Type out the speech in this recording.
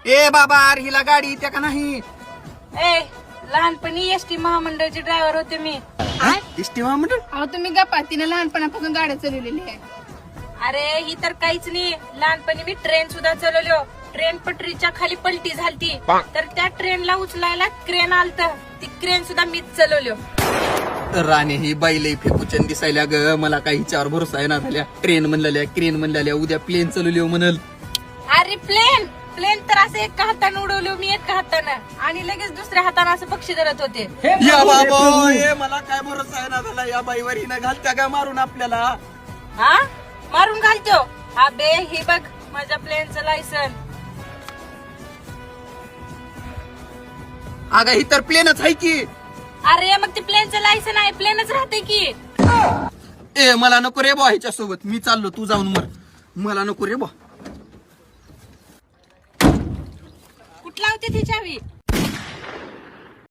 ए बाबा अरे हिला गाडी येते का नाही? ए लहानपणी एसटी महामंडळचे ड्रायव्हर होते मी. एसटी महामंडळ? अहो तुम्ही गप्पा, तिने लहानपणापासून गाड्या चालवलेली आहे. अरे ही तर काहीच नाही. लहानपणी मी ट्रेन सुद्धा चालवलो. ट्रेन पटरीच्या खाली पलटी झालती तर त्या ट्रेनला उचलायला क्रेन आलत. ती क्रेन सुद्धा मीच चालवलो. राणे ही बाईले फेकुचन दिसायला ग. मला काही हिच्यावर भरोसा आहे ना झाल्या. ट्रेन म्हणलेल्या क्रेन म्हणलेल्या उद्या प्लेन चालवली म्हणल. अरे प्लेन प्लेन तर असं एका हातानं उडवलो मी, एका हातानं, आणि लगेच दुसऱ्या हातानं असं पक्षी धरत होते. या बाबा ए मला काय भरोसा आहे ना झाला. या बाईवर हिनं घालत्या का मारून आपल्याला? हा मारून घालतो. हा बे ही बघ माझ्या प्लेनचं लायसन. अगं ही तर प्लेनच आहे की. अरे मग ते प्लेनचं लायसन आहे, प्लेनच राहते की. ए मला नको रे बा ह्याच्या सोबत. मी चाललो, तू जाऊन मर. मला नको रे बा. कुठला होते ती चावी?